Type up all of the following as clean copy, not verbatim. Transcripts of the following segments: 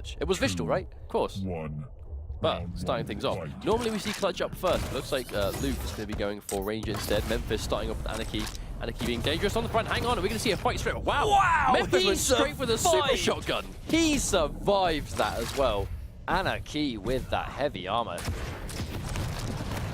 clutch. It was Vishal, right? Of course. But starting things off. Normally we see clutch up first. Looks like Luke is going to be going for Ranger instead. Memphis starting off with Anarchy. Anarchy being dangerous on the front. Hang on, are we going to see a fight straight? Wow! Memphis went straight for the super shotgun. He survived that as well. Anarchy with that heavy armor.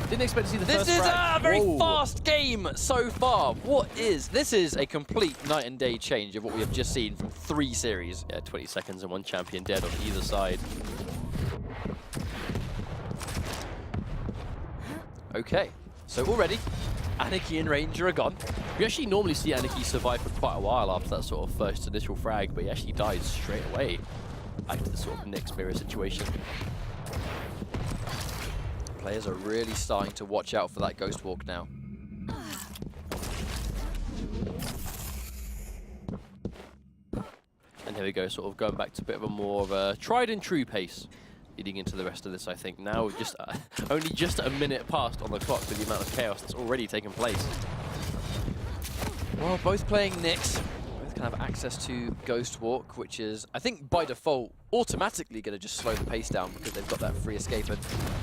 Didn't expect to see the first This is frag. a very fast game so far. This is a complete night and day change of what we have just seen from 3 series. Yeah, 20 seconds and 1 champion dead on either side. Okay, so already, Anarchy and Ranger are gone. We actually normally see Anarchy survive for quite a while after that sort of first initial frag, but he actually dies straight away. Back to the sort of Nyx mirror situation. Players are really starting to watch out for that Ghost Walk now. And here we go, sort of going back to a bit of a more of a tried and true pace. Leading into the rest of this, I think. Now, just only just a minute passed on the clock for the amount of chaos that's already taken place. Well, both playing Nyx. Both can have access to Ghost Walk, which is, I think, by default, automatically going to just slow the pace down because they've got that free escape. And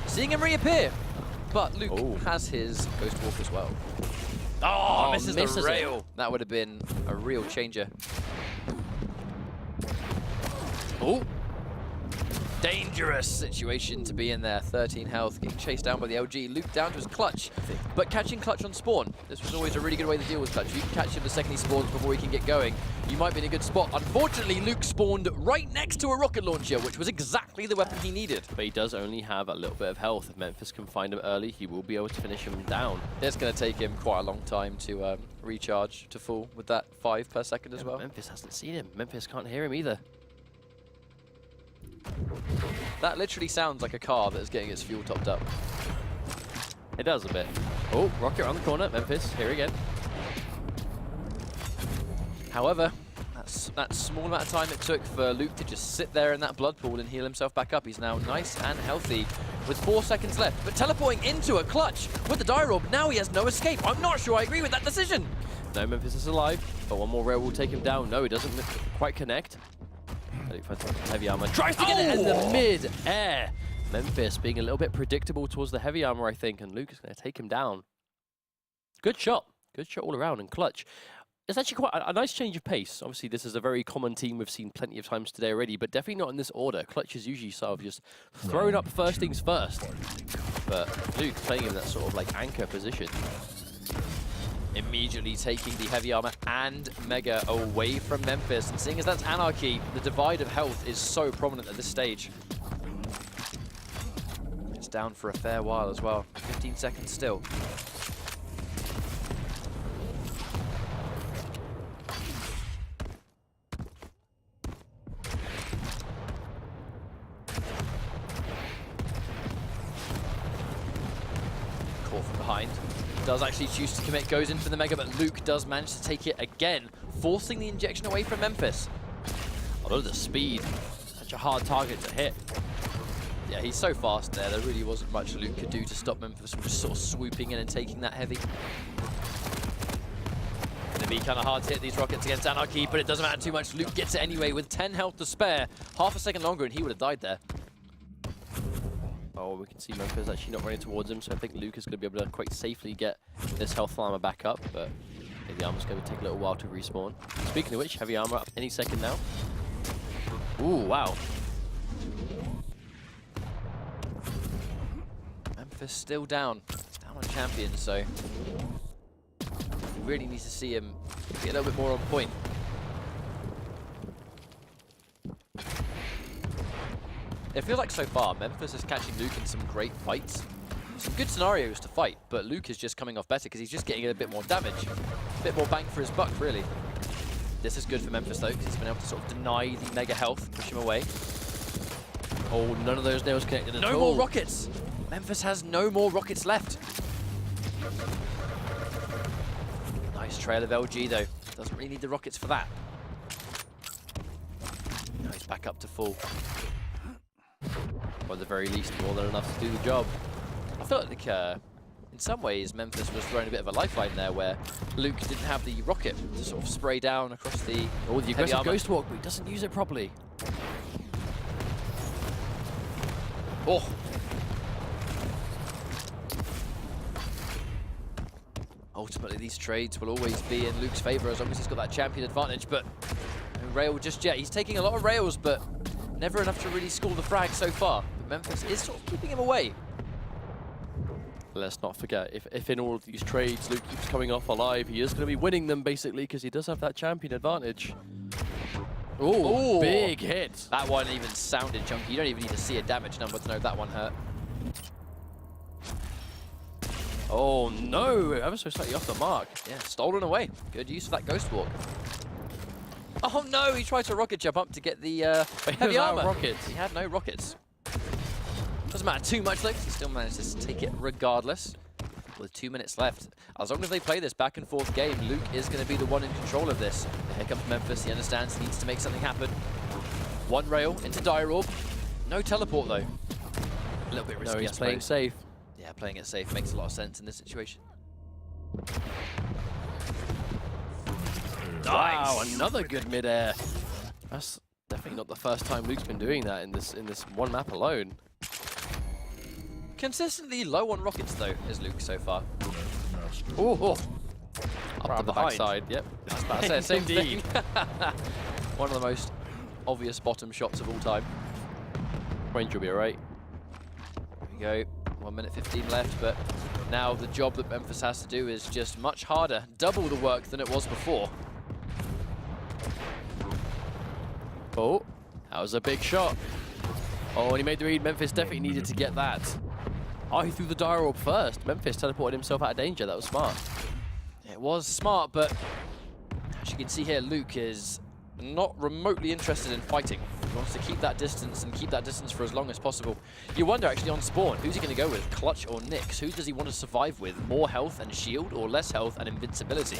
seeing him reappear, but Luke has his Ghost Walk as well. Oh, misses the rail. That would have been a real changer. Oh. Dangerous situation to be in there. 13 health, getting chased down by the LG. Luke down to his clutch, but catching clutch on spawn. This was always a really good way to deal with clutch. If you can catch him the second he spawns before he can get going, you might be in a good spot. Unfortunately, Luke spawned right next to a rocket launcher, which was exactly the weapon he needed. But he does only have a little bit of health. If Memphis can find him early, he will be able to finish him down. It's going to take him quite a long time to recharge to full with that 5 per second as well. Memphis hasn't seen him. Memphis can't hear him either. That literally sounds like a car that is getting its fuel topped up. It does a bit. Oh, rocket around the corner. Memphis, here again. However, that small amount of time it took for Luke to just sit there in that blood pool and heal himself back up. He's now nice and healthy with 4 seconds left. But teleporting into a clutch with the dire orb, now he has no escape. I'm not sure I agree with that decision. No, Memphis is alive, but one more rail will take him down. No, he doesn't quite connect. Heavy armor tries to get it in the mid-air. Memphis being a little bit predictable towards the heavy armor, I think, and Luke is going to take him down. Good shot all around and clutch. It's actually quite a nice change of pace. Obviously, this is a very common team we've seen plenty of times today already, but definitely not in this order. Clutch is usually sort of just thrown up first things first, but Luke playing in that sort of like anchor position. Immediately taking the heavy armor and mega away from Memphis. And seeing as that's Anarchy, the divide of health is so prominent at this stage. It's down for a fair while as well. 15 seconds still. Caught from behind. Does actually choose to commit, goes in for the mega, but Luke does manage to take it again, forcing the injection away from Memphis. Although the speed, such a hard target to hit. Yeah, he's so fast there, there really wasn't much Luke could do to stop Memphis from just sort of swooping in and taking that heavy. Gonna be kind of hard to hit these rockets against Anarchy, but it doesn't matter too much. Luke gets it anyway with 10 health to spare. Half a second longer and he would have died there. Oh, we can see Memphis actually not running towards him, so I think Luke is going to be able to quite safely get this health armor back up, but heavy armor's going to take a little while to respawn. Speaking of which, heavy armor up any second now. Ooh, wow. Memphis still down. Down on champion, so really need to see him get a little bit more on point. It feels like so far, Memphis is catching Luke in some great fights. Some good scenarios to fight, but Luke is just coming off better because he's just getting a bit more damage. A bit more bang for his buck, really. This is good for Memphis, though, because he's been able to sort of deny the mega health, push him away. Oh, none of those nails connected at all. No more rockets! Memphis has no more rockets left. Nice trail of LG, though. Doesn't really need the rockets for that. Now he's back up to full. Or at the very least, more than enough to do the job. I felt like, in some ways, Memphis was throwing a bit of a lifeline there, where Luke didn't have the rocket to sort of spray down across the aggressive ghost walk, but he doesn't use it properly. Oh. Ultimately, these trades will always be in Luke's favor as long as he's got that champion advantage, but no rail just yet. He's taking a lot of rails, but never enough to really score the frag so far. But Memphis is sort of keeping him away. Let's not forget, if in all of these trades Luke keeps coming off alive, he is going to be winning them basically because he does have that champion advantage. Oh, big hit. That one even sounded chunky. You don't even need to see a damage number to know that one hurt. Oh no, ever so slightly off the mark. Yeah, stolen away. Good use of that ghost walk. Oh no, he tried to rocket jump up to get the heavy armor. Rockets. He had no rockets. Doesn't matter too much though, he still manages to take it regardless. With 2 minutes left, as long as they play this back and forth game, Luke is going to be the one in control of this. Here comes Memphis, he understands he needs to make something happen. One rail into Dire Orb. No teleport though. A little bit risky, No, I he's suppose. playing safe. Yeah, playing it safe makes a lot of sense in this situation. Wow, another good mid-air. That's definitely not the first time Luke's been doing that in this one map alone. Consistently low on rockets though, is Luke so far. Oh, Up up to the behind. backside, yep. I was about to say, same Indeed. thing. One of the most obvious bottom shots of all time. Range will be alright. There we go. 1 minute 15 left, but now the job that Memphis has to do is just much harder. Double the work than it was before. Oh, that was a big shot. Oh, and he made the read. Memphis definitely needed to get that. Oh, he threw the Dire Orb first. Memphis teleported himself out of danger. That was smart. It was smart, but as you can see here, Luke is not remotely interested in fighting. He wants to keep that distance and keep that distance for as long as possible. You wonder actually on spawn, who's he going to go with? Clutch or Nyx? Who does he want to survive with? More health and shield or less health and invincibility?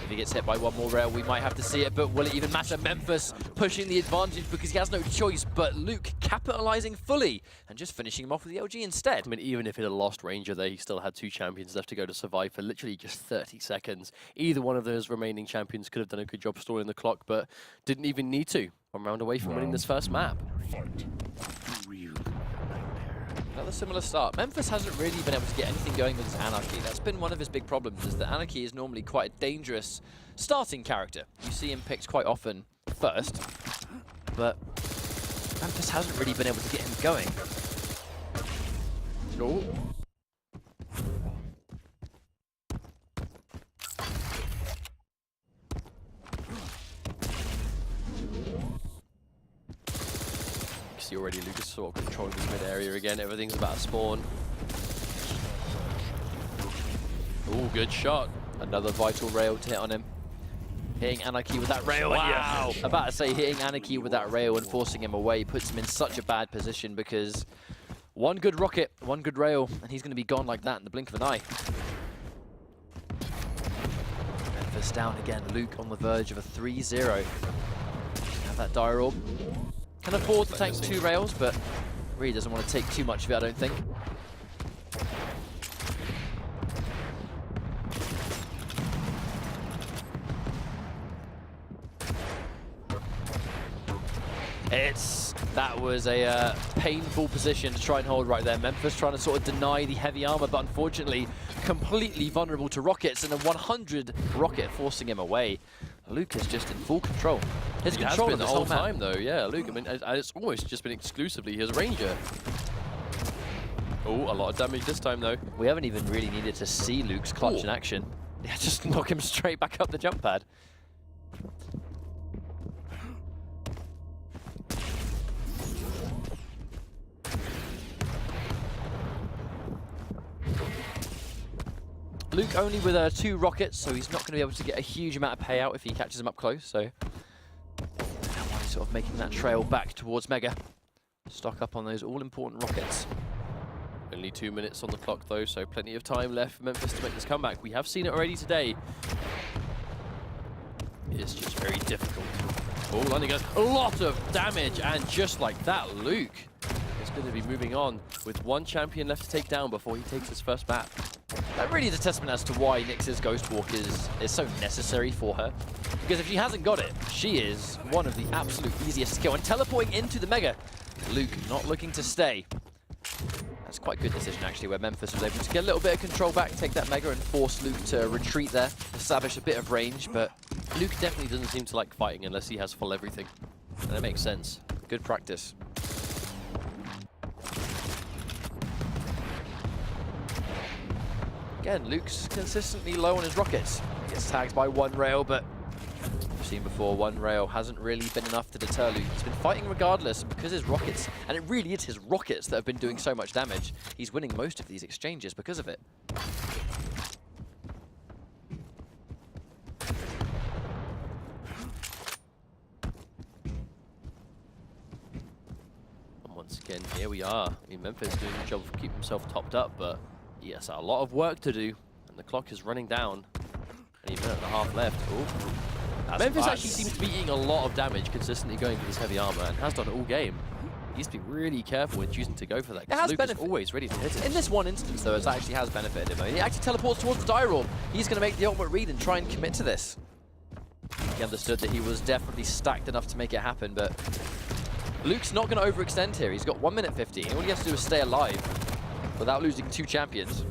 If he gets hit by one more rail, we might have to see it, but will it even matter? Memphis pushing the advantage because he has no choice, but Luke capitalizing fully and just finishing him off with the LG instead. I mean, even if he had lost Ranger there, he still had 2 champions left to go to survive for literally just 30 seconds. Either one of those remaining champions could have done a good job stalling the clock, but didn't even need to. 1 round away from winning this first map. Another similar start. Memphis hasn't really been able to get anything going with his Anarchy. That's been one of his big problems, is that Anarchy is normally quite a dangerous starting character. You see him picked quite often first, but Memphis hasn't really been able to get him going. Oh. See already Lucas sort of controlling this mid area again. Everything's about to spawn. Oh, good shot. Another vital rail to hit on him. Hitting Anarchy with that rail. Wow. Yes. About to say, hitting Anarchy with that rail and forcing him away puts him in such a bad position because one good rocket, one good rail, and he's going to be gone like that in the blink of an eye. Memphis down again. Luke on the verge of a 3-0. Have that Dire Orb. Can afford to tank 2 rails, but really doesn't want to take too much of it, I don't think. That was a painful position to try and hold right there. Memphis trying to sort of deny the heavy armor, but unfortunately completely vulnerable to rockets, and a 100 rocket forcing him away. Luke is just in full control. His He control has of been this the whole whole time though, yeah. Luke, I mean, it's almost just been exclusively his Ranger. Oh, a lot of damage this time though. We haven't even really needed to see Luke's clutch in action. Yeah, just knock him straight back up the jump pad. Luke only with 2 rockets, so he's not going to be able to get a huge amount of payout if he catches him up close. So now he's sort of making that trail back towards Mega. Stock up on those all-important rockets. Only 2 minutes on the clock though, so plenty of time left for Memphis to make this comeback. We have seen it already today. It's just very difficult. Oh, landing a lot of damage, and just like that, Luke is going to be moving on with 1 champion left to take down before he takes his first map. That really is a testament as to why Nyx's Ghost Walk is so necessary for her. Because if she hasn't got it, she is one of the absolute easiest to kill. And teleporting into the Mega Luke not looking to stay. That's quite a good decision, actually, where Memphis was able to get a little bit of control back, take that Mega, and force Luke to retreat there, establish a bit of range, but Luke definitely doesn't seem to like fighting unless he has full everything. And that makes sense. good practice. Again, Luke's consistently low on his rockets. He gets tagged by one rail, but we've seen before, one rail hasn't really been enough to deter Luke. He's been fighting regardless, and because his rockets, and it really is his rockets that have been doing so much damage, he's winning most of these exchanges because of it. And once again, here we are. I mean, Memphis doing a job of keeping himself topped up, but he has a lot of work to do, and the clock is running down. Only a minute and a half left. Ooh. Memphis actually seems to be eating a lot of damage, consistently going for this heavy armor, and has done it all game. He needs to be really careful when choosing to go for that, because Luke is always ready to hit it. In this one instance, though, it actually has benefited him. He actually teleports towards the die roll. He's going to make the ultimate read and try and commit to this. He understood that he was definitely stacked enough to make it happen, but Luke's not going to overextend here. He's got 1 minute 15. All he has to do is stay alive without losing 2 champions.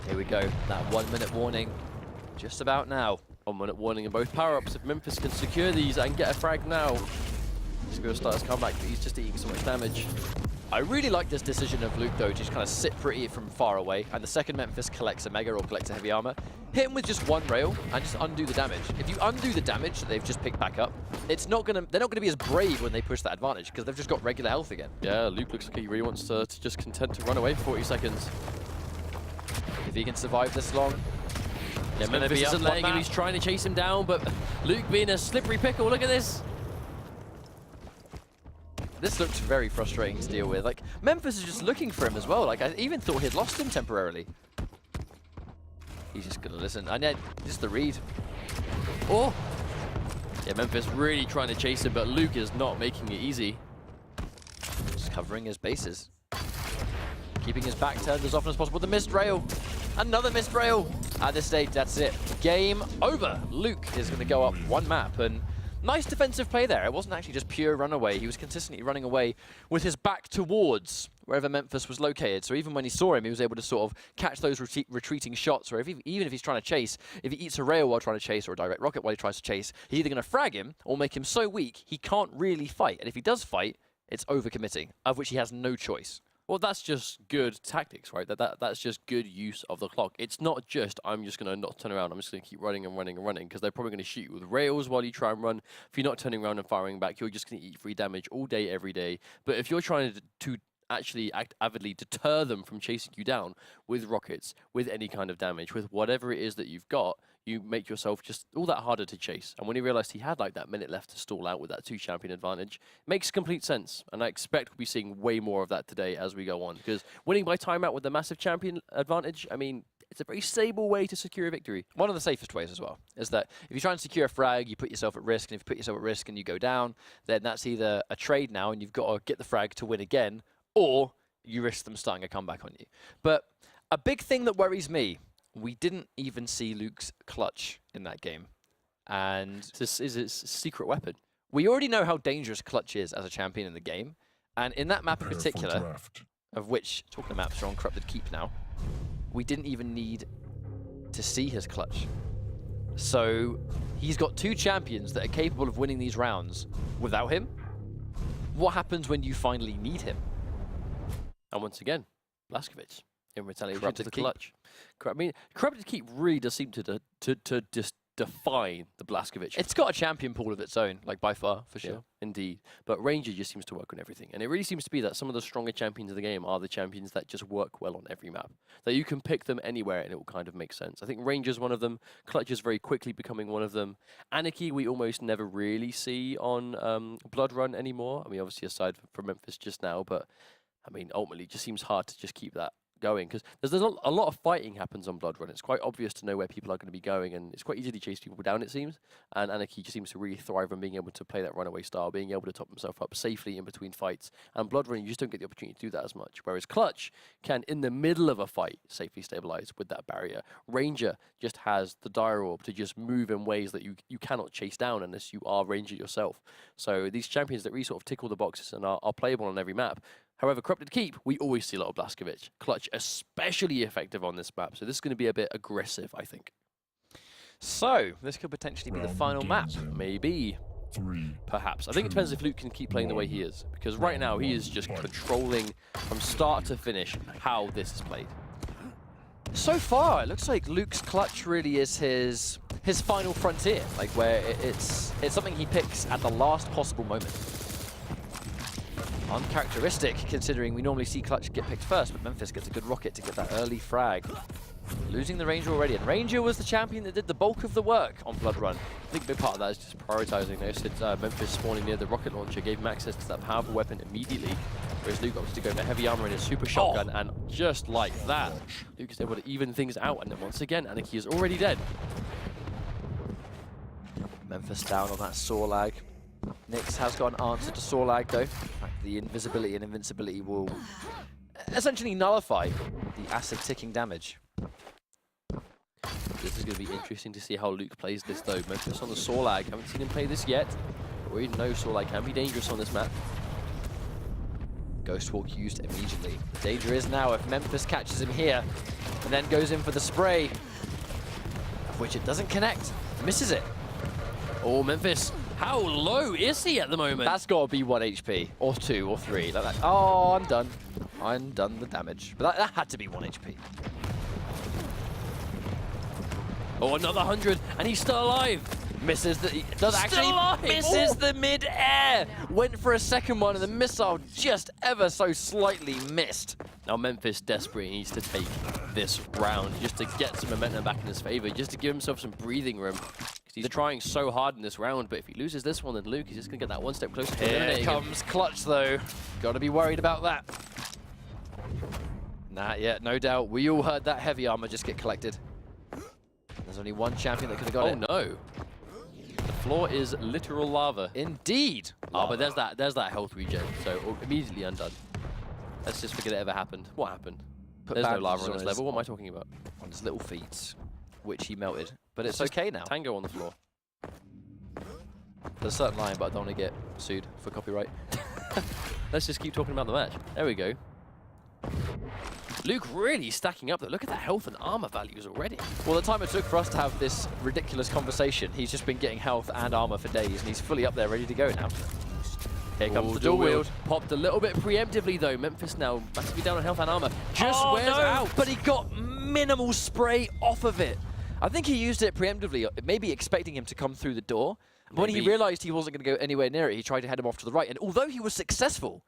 Here we go, that 1 minute warning, just about now. 1 minute warning and both power-ups. If Memphis can secure these and get a frag now, he's going to start his comeback, but he's just eating so much damage. I really like this decision of Luke, though, to just kind of sit pretty from far away, and the second Memphis collects a Mega or collects a heavy armor, hit him with just one rail and just undo the damage. If you undo the damage that they've just picked back up, they're not gonna be as brave when they push that advantage, because they've just got regular health again. Yeah, Luke looks like he really wants to just content to run away for 40 seconds. If he can survive this long, yeah, Memphis isn't letting him. He's trying to chase him down, but Luke being a slippery pickle. Look at this. This looks very frustrating to deal with. Like, Memphis is just looking for him as well. Like, I even thought he'd lost him temporarily. He's just gonna listen. And then, just the read. Oh! Yeah, Memphis really trying to chase him, but Luke is not making it easy. Just covering his bases. Keeping his back turned as often as possible. The missed rail. Another missed rail. At this stage, that's it. Game over. Luke is going to go up one map, and nice defensive play there. It wasn't actually just pure runaway. He was consistently running away with his back towards wherever Memphis was located. So even when he saw him, he was able to sort of catch those retreating shots, or even if he's trying to chase, if he eats a rail while trying to chase or a direct rocket while he tries to chase, he's either going to frag him or make him so weak he can't really fight. And if he does fight, it's overcommitting, of which he has no choice. Well, that's just good tactics, right? That's just good use of the clock. It's not just, I'm just going to not turn around, I'm just going to keep running and running and running, because they're probably going to shoot you with rails while you try and run. If you're not turning around and firing back, you're just going to eat free damage all day, every day. But if you're trying to actually act avidly, deter them from chasing you down with rockets, with any kind of damage, with whatever it is that you've got, you make yourself just all that harder to chase. And when he realized he had like that minute left to stall out with that 2 champion advantage, it makes complete sense. And I expect we'll be seeing way more of that today as we go on. Because winning by timeout with the massive champion advantage, I mean, it's a very stable way to secure a victory. One of the safest ways as well is that if you try and secure a frag, you put yourself at risk. And if you put yourself at risk and you go down, then that's either a trade now and you've got to get the frag to win again, or you risk them starting a comeback on you. But a big thing that worries me, we didn't even see Luke's clutch in that game. And This is his secret weapon. we already know how dangerous clutch is as a champion in the game. And in that map in particular, of which, talking of maps, are on Corrupted Keep now, we didn't even need to see his clutch. So he's got 2 champions that are capable of winning these rounds without him. What happens when you finally need him? And once again, Blazkowicz in retaliation to Corrupted the Keep. clutch. I mean, Corrupted Keep really does seem to just define the Blazkowicz. It's got a champion pool of its own, like by far, for sure. Yeah, indeed. But Ranger just seems to work on everything. And it really seems to be that some of the stronger champions of the game are the champions that just work well on every map. That you can pick them anywhere and it will kind of make sense. I think Ranger's one of them. Clutch is very quickly becoming one of them. Anarchy we almost never really see on Blood Run anymore. I mean, obviously aside from Memphis just now, but I mean, ultimately it just seems hard to just keep that going, because there's a lot of fighting happens on Blood Run. It's quite obvious to know where people are going to be going, and it's quite easy to chase people down, it seems. And Anarchy just seems to really thrive on being able to play that runaway style, being able to top himself up safely in between fights. And Blood Run, you just don't get the opportunity to do that as much. Whereas Clutch can, in the middle of a fight, safely stabilize with that barrier. Ranger just has the Dire Orb to just move in ways that you cannot chase down unless you are Ranger yourself. So these champions that really sort of tick all the boxes and are playable on every map. However, Corrupted Keep, we always see a lot of Blazkowicz. Clutch, especially effective on this map. So this is going to be a bit aggressive, I think. So, this could potentially be the final map. Maybe. Perhaps. I think it depends if Luke can keep playing the way he is. Because right now, he is just controlling from start to finish how this is played. So far, it looks like Luke's Clutch really is his final frontier. Like, where it's something he picks at the last possible moment. Uncharacteristic, considering we normally see Clutch get picked first, but Memphis gets a good rocket to get that early frag. Losing the Ranger already, and Ranger was the champion that did the bulk of the work on Blood Run. I think a big part of that is just prioritizing. Notice Memphis spawning near the rocket launcher gave him access to that powerful weapon immediately, whereas Luke opted to go for heavy armor and his super shotgun, and just like that, Luke is able to even things out, and then once again, Anarchy is already dead. Memphis down on that saw lag. Nyx has got an answer to saw lag though. In fact, the invisibility and invincibility will essentially nullify the acid ticking damage. This is going to be interesting to see how Luke plays this though. Memphis on the saw lag, haven't seen him play this yet. But we know saw lag can be dangerous on this map. Ghost Walk used immediately. The danger is now if Memphis catches him here and then goes in for the spray, of which it doesn't connect, misses it. Oh, Memphis. How low is he at the moment? That's got to be 1 HP, or 2, or 3, like that. Oh, I'm done. I'm done the damage. But that had to be 1 HP. Oh, another 100, and he's still alive. Misses the... Does actually misses the mid-air. Went for a second one, and the missile just ever so slightly missed. Now Memphis desperately needs to take this round just to get some momentum back in his favor, just to give himself some breathing room. He's trying so hard in this round, but if he loses this one, then Luke is just going to get that one step closer to eliminating him. Here comes Clutch, though. Got to be worried about that. Nah, yeah, no doubt. We all heard that heavy armor just get collected. There's only one champion that could have got it. Oh, no. The floor is literal lava. Indeed. Oh, but there's that health regen, so immediately undone. Let's just forget it ever happened. What happened? There's no lava on this level. What am I talking about? On his little feet, which he melted. But it's okay now. Tango on the floor. There's a certain line, but I don't want to get sued for copyright. Let's just keep talking about the match. There we go. Luke really stacking up though. Look at the health and armor values already. Well, the time it took for us to have this ridiculous conversation, he's just been getting health and armor for days, and he's fully up there ready to go now. Here comes the dual wield. Popped a little bit preemptively though. Memphis now massively down on health and armor. Just wears out. But he got minimal spray off of it. I think he used it preemptively, maybe expecting him to come through the door. But when he realized he wasn't going to go anywhere near it, he tried to head him off to the right. And although he was successful,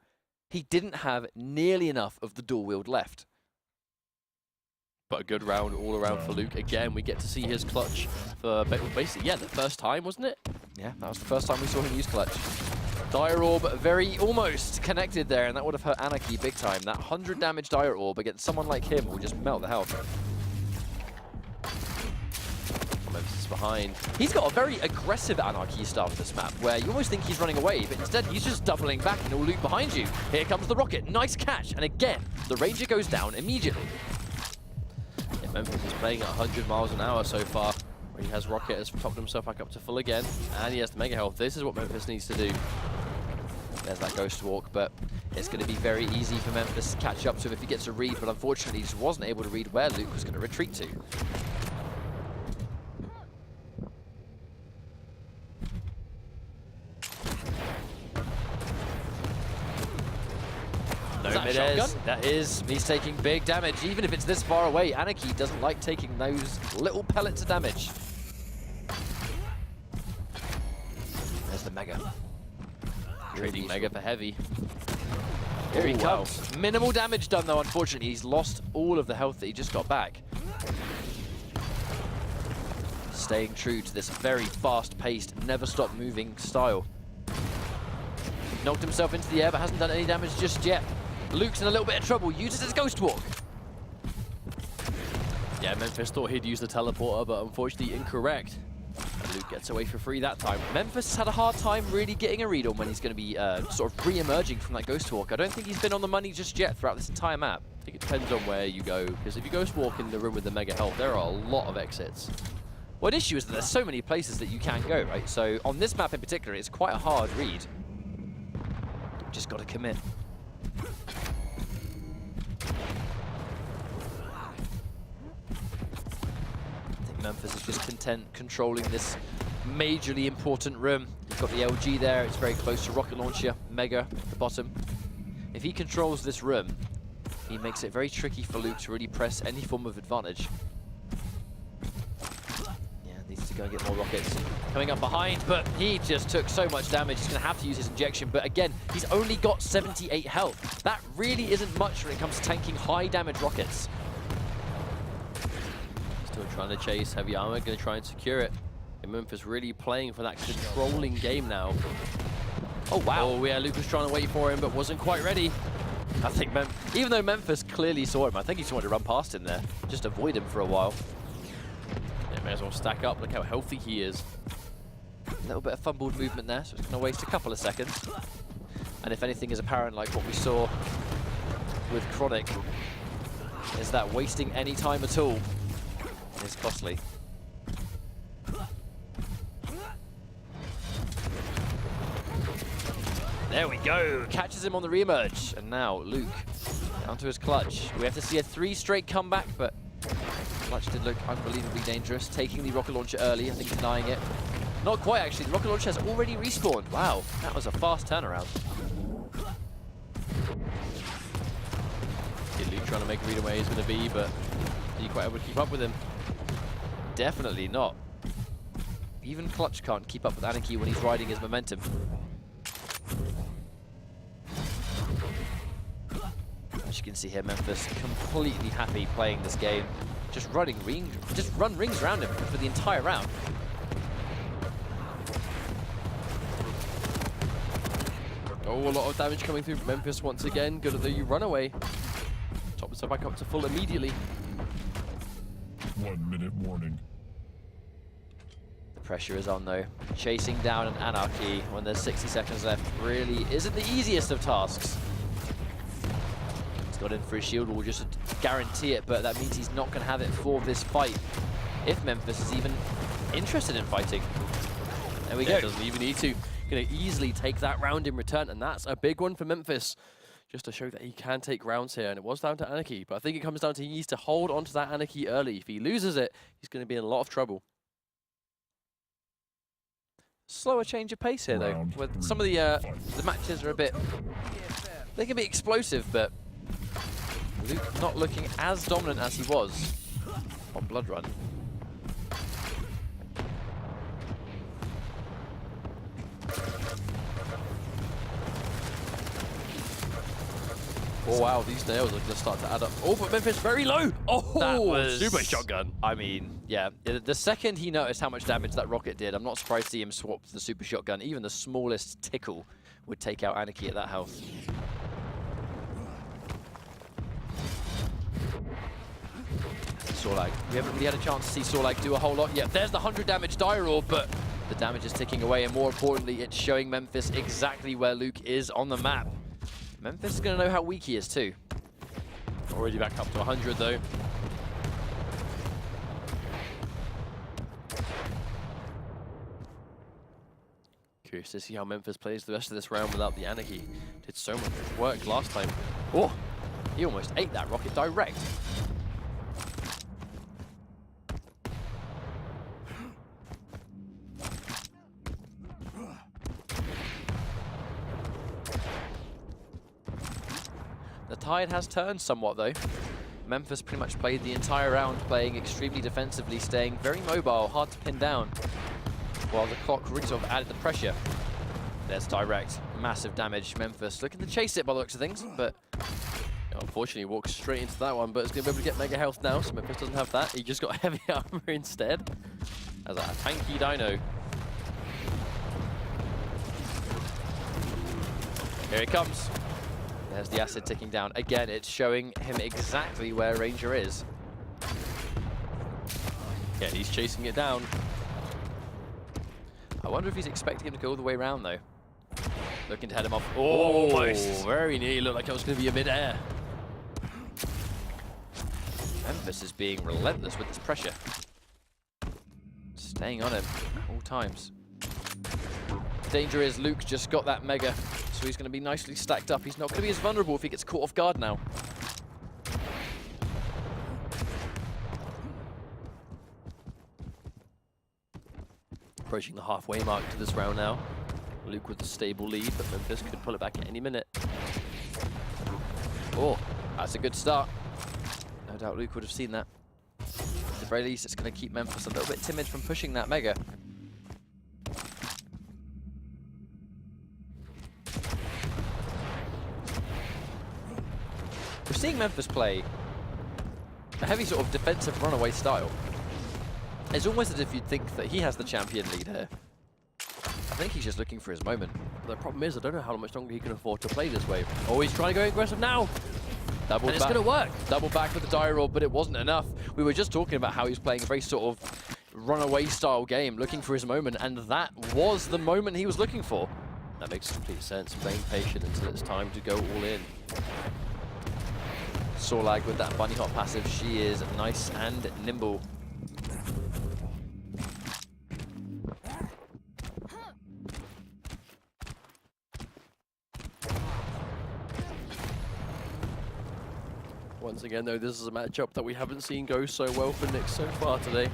he didn't have nearly enough of the dual wield left. But a good round all around for Luke. Again, we get to see his clutch for basically, yeah, the first time, wasn't it? Yeah, that was the first time we saw him use clutch. Dire Orb very almost connected there, and that would have hurt Anarchy big time. That 100 damage Dire Orb against someone like him will just melt the health. Memphis is behind. He's got a very aggressive Anarchy start to this map, where you almost think he's running away, but instead he's just doubling back and all Luke behind you. Here comes the rocket, nice catch, and again, the Ranger goes down immediately. Yeah, Memphis is playing at 100 miles an hour so far. Where he has Rocket, has topped himself back up to full again, and he has the Mega Health. This is what Memphis needs to do. There's that Ghost Walk, but it's going to be very easy for Memphis to catch up to him if he gets a read, but unfortunately he just wasn't able to read where Luke was going to retreat to. No mid-airs. That is, he's taking big damage, even if it's this far away. Anarchy doesn't like taking those little pellets of damage. There's the Mega. Trading Mega for heavy. Here he comes. Wow. Minimal damage done though, unfortunately. He's lost all of the health that he just got back. Staying true to this very fast-paced, never-stop-moving style. Knocked himself into the air, but hasn't done any damage just yet. Luke's in a little bit of trouble. Uses his Ghost Walk. Yeah, Memphis thought he'd use the teleporter, but unfortunately incorrect. And Luke gets away for free that time. Memphis has had a hard time really getting a read on when he's going to be sort of re-emerging from that Ghost Walk. I don't think he's been on the money just yet throughout this entire map. I think it depends on where you go, because if you Ghost Walk in the room with the Mega Health, there are a lot of exits. Well, the issue is that there's so many places that you can go, right? So on this map in particular, it's quite a hard read. You've just got to commit. Memphis is just content controlling this majorly important room. You've got the LG there, it's very close to rocket launcher, Mega at the bottom. If he controls this room, he makes it very tricky for Luke to really press any form of advantage. Yeah, needs to go and get more rockets. Coming up behind, but he just took so much damage, he's going to have to use his injection. But again, he's only got 78 health. That really isn't much when it comes to tanking high damage rockets. Still trying to chase heavy armor, going to try and secure it. And Memphis really playing for that controlling game now. Oh wow! Oh yeah, Luke was trying to wait for him, but wasn't quite ready. I think even though Memphis clearly saw him, I think he just wanted to run past him there, just avoid him for a while. Yeah, may as well stack up. Look how healthy he is. A little bit of fumbled movement there, so it's going to waste a couple of seconds. And if anything is apparent, like what we saw with Chronic, is that wasting any time at all is costly. There we go, catches him on the re-emerge. And now Luke down to his clutch. We have to see a 3 straight comeback, but clutch did look unbelievably dangerous. Taking the rocket launcher early, I think denying it. Not quite actually, the rocket launcher has already respawned. Wow, that was a fast turnaround. Yeah, Luke trying to make a read on where he's going to be, but are you quite able to keep up with him? Definitely not. Even Clutch can't keep up with Anarchy when he's riding his momentum. As you can see here, Memphis completely happy playing this game. Just run rings around him for the entire round. Oh, a lot of damage coming through from Memphis once again. Good at the runaway. Top himself back up to full immediately. 1 minute warning. The pressure is on though. Chasing down an Anarchy when there's 60 seconds left really isn't the easiest of tasks. He's got in for his shield wall just to guarantee it, but that means he's not going to have it for this fight. If Memphis is even interested in fighting. There we go. Doesn't even need to. Going to easily take that round in return, and that's a big one for Memphis. Just to show that he can take rounds here, and it was down to Anarchy, but I think it comes down to he needs to hold onto that Anarchy early. If he loses it, he's going to be in a lot of trouble. Slower change of pace here though. With some of the matches are a bit, they can be explosive, but Luke not looking as dominant as he was on Blood Run. Oh wow, these nails are going to start to add up. Oh, but Memphis very low. Oh, that was super shotgun. I mean, yeah, the second he noticed how much damage that rocket did, I'm not surprised to see him swap to the super shotgun. Even the smallest tickle would take out Anarchy at that health. Sorlag. We haven't really had a chance to see Sorlag do a whole lot yet. There's the 100 damage die roll, but the damage is ticking away, and more importantly, it's showing Memphis exactly where Luke is on the map. Memphis is going to know how weak he is too. Already back up to 100 though. Curious to see how Memphis plays the rest of this round without the Anarchy. Did so much work last time. Oh, he almost ate that rocket direct. The tide has turned somewhat though. Memphis pretty much played the entire round playing extremely defensively, staying very mobile, hard to pin down, while the clock really sort of added the pressure. There's direct, massive damage. Memphis looking to chase it by the looks of things, but unfortunately walks straight into that one, but it's going to be able to get mega health now, so Memphis doesn't have that. He just got heavy armor instead. As a tanky dino. Here it comes. There's the acid ticking down. Again, it's showing him exactly where Ranger is. Yeah, he's chasing it down. I wonder if he's expecting him to go all the way around, though. Looking to head him off. Almost. Very nearly looked like it was going to be a mid-air. Memphis is being relentless with this pressure. Staying on him at all times. Danger is Luke just got that mega, so he's going to be nicely stacked up. He's not going to be as vulnerable if he gets caught off guard now. Approaching the halfway mark to this round now. Luke with the stable lead, but Memphis could pull it back at any minute. Oh, that's a good start. No doubt Luke would have seen that. At the very least, it's going to keep Memphis a little bit timid from pushing that mega. We're seeing Memphis play a heavy sort of defensive runaway style. It's almost as if you'd think that he has the champion lead here. I think he's just looking for his moment. The problem is, I don't know how much longer he can afford to play this way. Oh, he's trying to go aggressive now. Double And it's going to work. Double back with the die roll, but it wasn't enough. We were just talking about how he's playing a very sort of runaway style game, looking for his moment, and that was the moment he was looking for. That makes complete sense. Playing patient until it's time to go all in. Sorlag with that bunny hop passive. She is nice and nimble. Once again, though, this is a matchup that we haven't seen go so well for Nick so far today.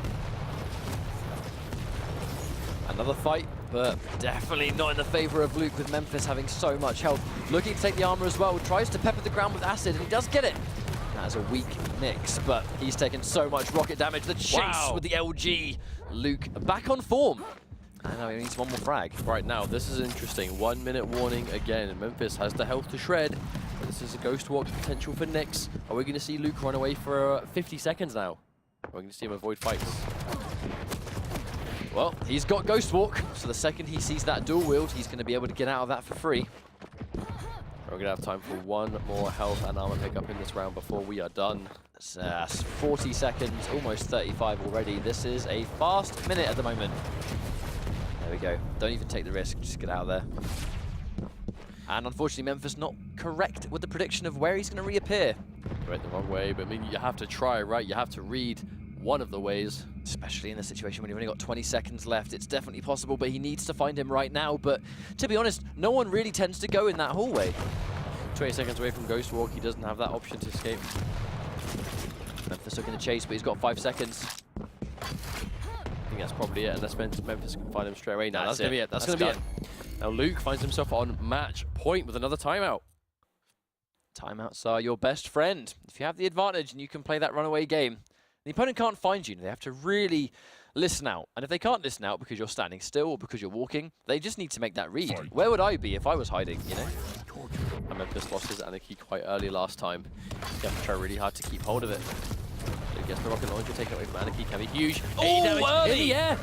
Another fight, but definitely not in the favor of Luke, with Memphis having so much health. Looking to take the armor as well, tries to pepper the ground with acid, and he does get it. That is a weak mix, but he's taken so much rocket damage. The chase with the LG. Luke back on form. And now he needs one more frag. Right now, this is interesting. 1 minute warning again. Memphis has the health to shred. This is a ghost walk potential for Nyx. Are we going to see Luke run away for 50 seconds now? We're going to see him avoid fights. Well, he's got Ghost Walk, so the second he sees that dual wield, he's going to be able to get out of that for free. We're going to have time for one more health and armor pickup in this round before we are done. That's 40 seconds, almost 35 already. This is a fast minute at the moment. There we go. Don't even take the risk, just get out of there. And unfortunately, Memphis not correct with the prediction of where he's going to reappear. Right, the wrong way, but I mean, you have to try, right? You have to read one of the ways. Especially in the situation when you've only got 20 seconds left. It's definitely possible, but he needs to find him right now. But to be honest, no one really tends to go in that hallway. 20 seconds away from Ghost Walk, he doesn't have that option to escape. Memphis looking to chase, but he's got 5 seconds. I think that's probably it, unless Memphis can find him straight away. Now, that's going to be it. That's going to be it. Now, Luke finds himself on match point with another timeout. Timeouts are your best friend. If you have the advantage and you can play that runaway game, the opponent can't find you. They have to really listen out. And if they can't listen out because you're standing still or because you're walking, they just need to make that read. Where would I be if I was hiding, you know? And Memphis lost his Anarchy quite early last time. You have to try really hard to keep hold of it. He gets the rocket launcher taken away from Anarchy. Can be huge. Oh, in the air!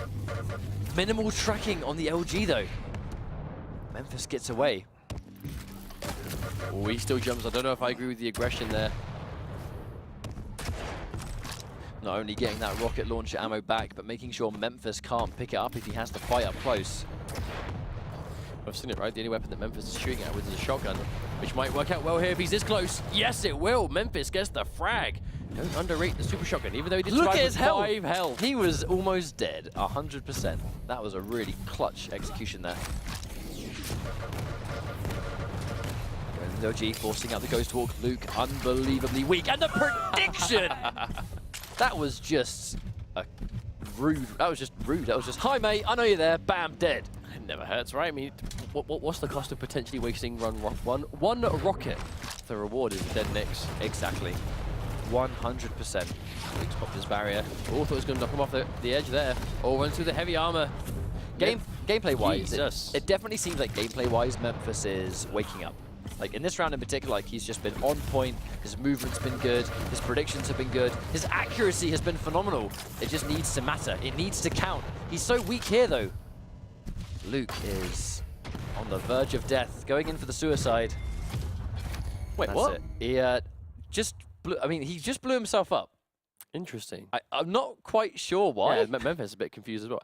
Minimal tracking on the LG, though. Memphis gets away. Oh, he still jumps. I don't know if I agree with the aggression there. Not only getting that rocket launcher ammo back, but making sure Memphis can't pick it up if he has to fight up close. I've seen it, right? The only weapon that Memphis is shooting at with is a shotgun, which might work out well here if he's this close. Yes, it will. Memphis gets the frag. Don't underrate the super shotgun, even though he did Look at survive his with 5 health. He was almost dead, 100%. That was a really clutch execution there. LG forcing out the Ghost Walk. Luke unbelievably weak. And the prediction! That was just a rude. That was just rude. That was just, hi mate, I know you're there. Bam, dead. It never hurts, right? I mean, what's the cost of potentially wasting one rocket? The reward is dead Nyx. Exactly. 100%. Luke's popped his barrier. Oh, thought he was going to knock him off the edge there. Oh, runs through the heavy armor. Gameplay-wise, Jesus. it definitely seems like gameplay-wise, Memphis is waking up. Like in this round in particular, like he's just been on point, his movement's been good, his predictions have been good, his accuracy has been phenomenal. It just needs to matter, it needs to count. He's so weak here though. Luke is on the verge of death, going in for the suicide. Wait, That's what? It. He just blew, he just blew himself up. Interesting. I'm not quite sure why. Yeah, Memphis is a bit confused as well.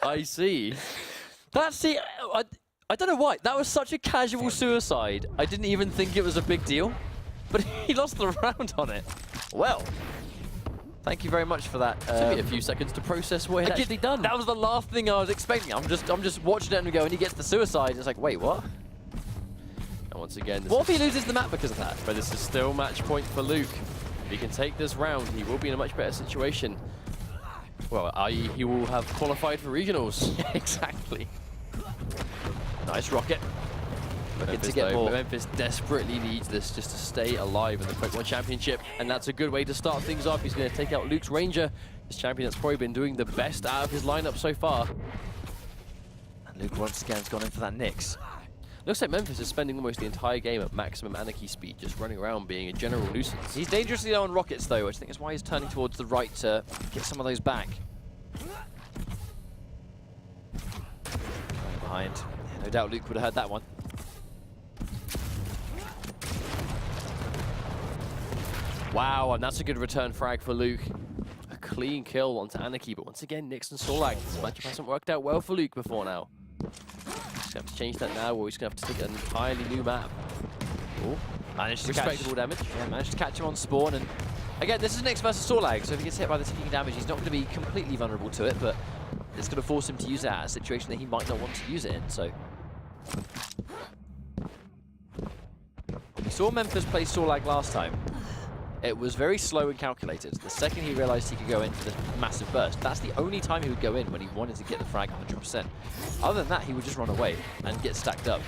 I see. That's it. I don't know why. That was such a casual suicide. I didn't even think it was a big deal. But he lost the round on it. Well, thank you very much for that. Took me a few seconds to process what he had actually done. That was the last thing I was expecting. I'm just watching it and go, and he gets the suicide. It's like, wait, what? And once again, What if he loses the map because of that? But this is still match point for Luke. If he can take this round, he will be in a much better situation. Well, i.e. he will have qualified for regionals. Exactly. Nice rocket. Looking to get more. Memphis desperately needs this just to stay alive in the Quake 1 Championship, and that's a good way to start things off. He's going to take out Luke's Ranger, this champion that's probably been doing the best out of his lineup so far. And Luke once again has gone in for that Nyx. Looks like Memphis is spending almost the entire game at maximum anarchy speed, just running around being a general nuisance. He's dangerously low on rockets though, which I think is why he's turning towards the right to get some of those back. Going behind. Yeah, no doubt Luke would have heard that one. Wow, and that's a good return frag for Luke. A clean kill onto Anarchy, but once again, Nyx and Sorlag. This matchup hasn't worked out well for Luke before now. He's going to have to change that now, or he's going to have to take an entirely new map. Oh, managed to respectable catch, damage. Yeah, managed to catch him on spawn. And again, this is Nyx versus Sorlag, so if he gets hit by the ticking damage, he's not going to be completely vulnerable to it, but it's going to force him to use it at a situation that he might not want to use it in. So we saw Memphis play Sorlag last time. It was very slow and calculated. The second he realized he could go in for the massive burst, that's the only time he would go in when he wanted to get the frag 100%. Other than that, he would just run away and get stacked up.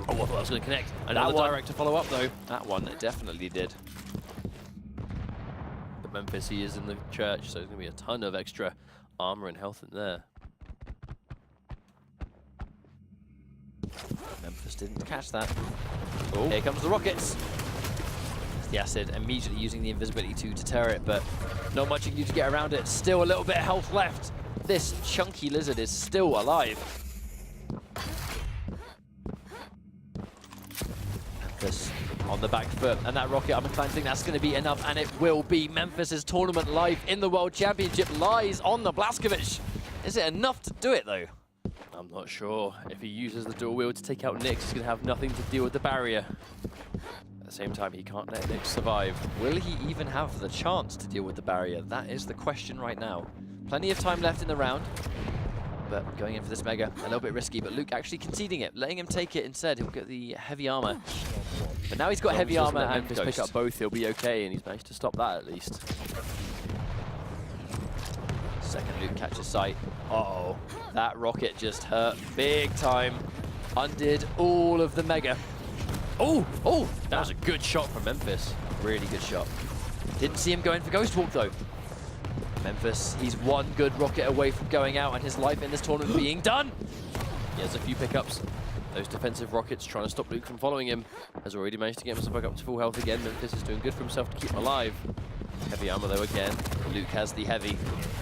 Oh, I thought I was going to connect. Another direct to follow up, though. That one definitely did. But Memphis, he is in the church, so there's going to be a ton of extra armor and health in there. Memphis didn't catch that. Oh, here comes the rockets. The acid immediately using the invisibility to deter it, but not much you can do to get around it. Still a little bit of health left. This chunky lizard is still alive. Memphis on the back foot, and that rocket, I'm inclined to think that's going to be enough, and it will be. Memphis's tournament life in the World Championship lies on the Blazkowicz. Is it enough to do it, though? I'm not sure. If he uses the dual wield to take out Nyx, he's going to have nothing to deal with the barrier. At the same time, he can't let Nyx survive. Will he even have the chance to deal with the barrier? That is the question right now. Plenty of time left in the round, but going in for this Mega, a little bit risky, but Luke actually conceding it, letting him take it instead. He'll get the heavy armor. But now he's got heavy armor and Memphis pick up both, he'll be okay, and he's managed to stop that at least. Second Luke catches sight. Uh-oh. That rocket just hurt big time. Undid all of the Mega. Oh! Oh! That was a good shot from Memphis. Really good shot. Didn't see him going for Ghost Walk, though. Memphis, he's one good rocket away from going out and his life in this tournament being done. He has a few pickups. Those defensive rockets trying to stop Luke from following him. Has already managed to get himself back up to full health again. Memphis is doing good for himself to keep him alive. Heavy armor though again. Luke has the heavy.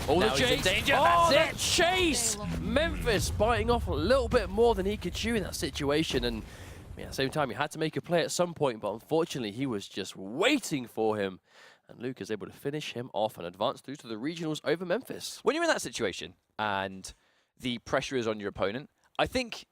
Oh, now the chase! He's in danger. Oh, That's the it! chase! Memphis biting off a little bit more than he could chew in that situation, and at the same time he had to make a play at some point, but unfortunately he was just waiting for him, and Luke is able to finish him off and advance through to the regionals over Memphis. When you're in that situation and the pressure is on your opponent, I think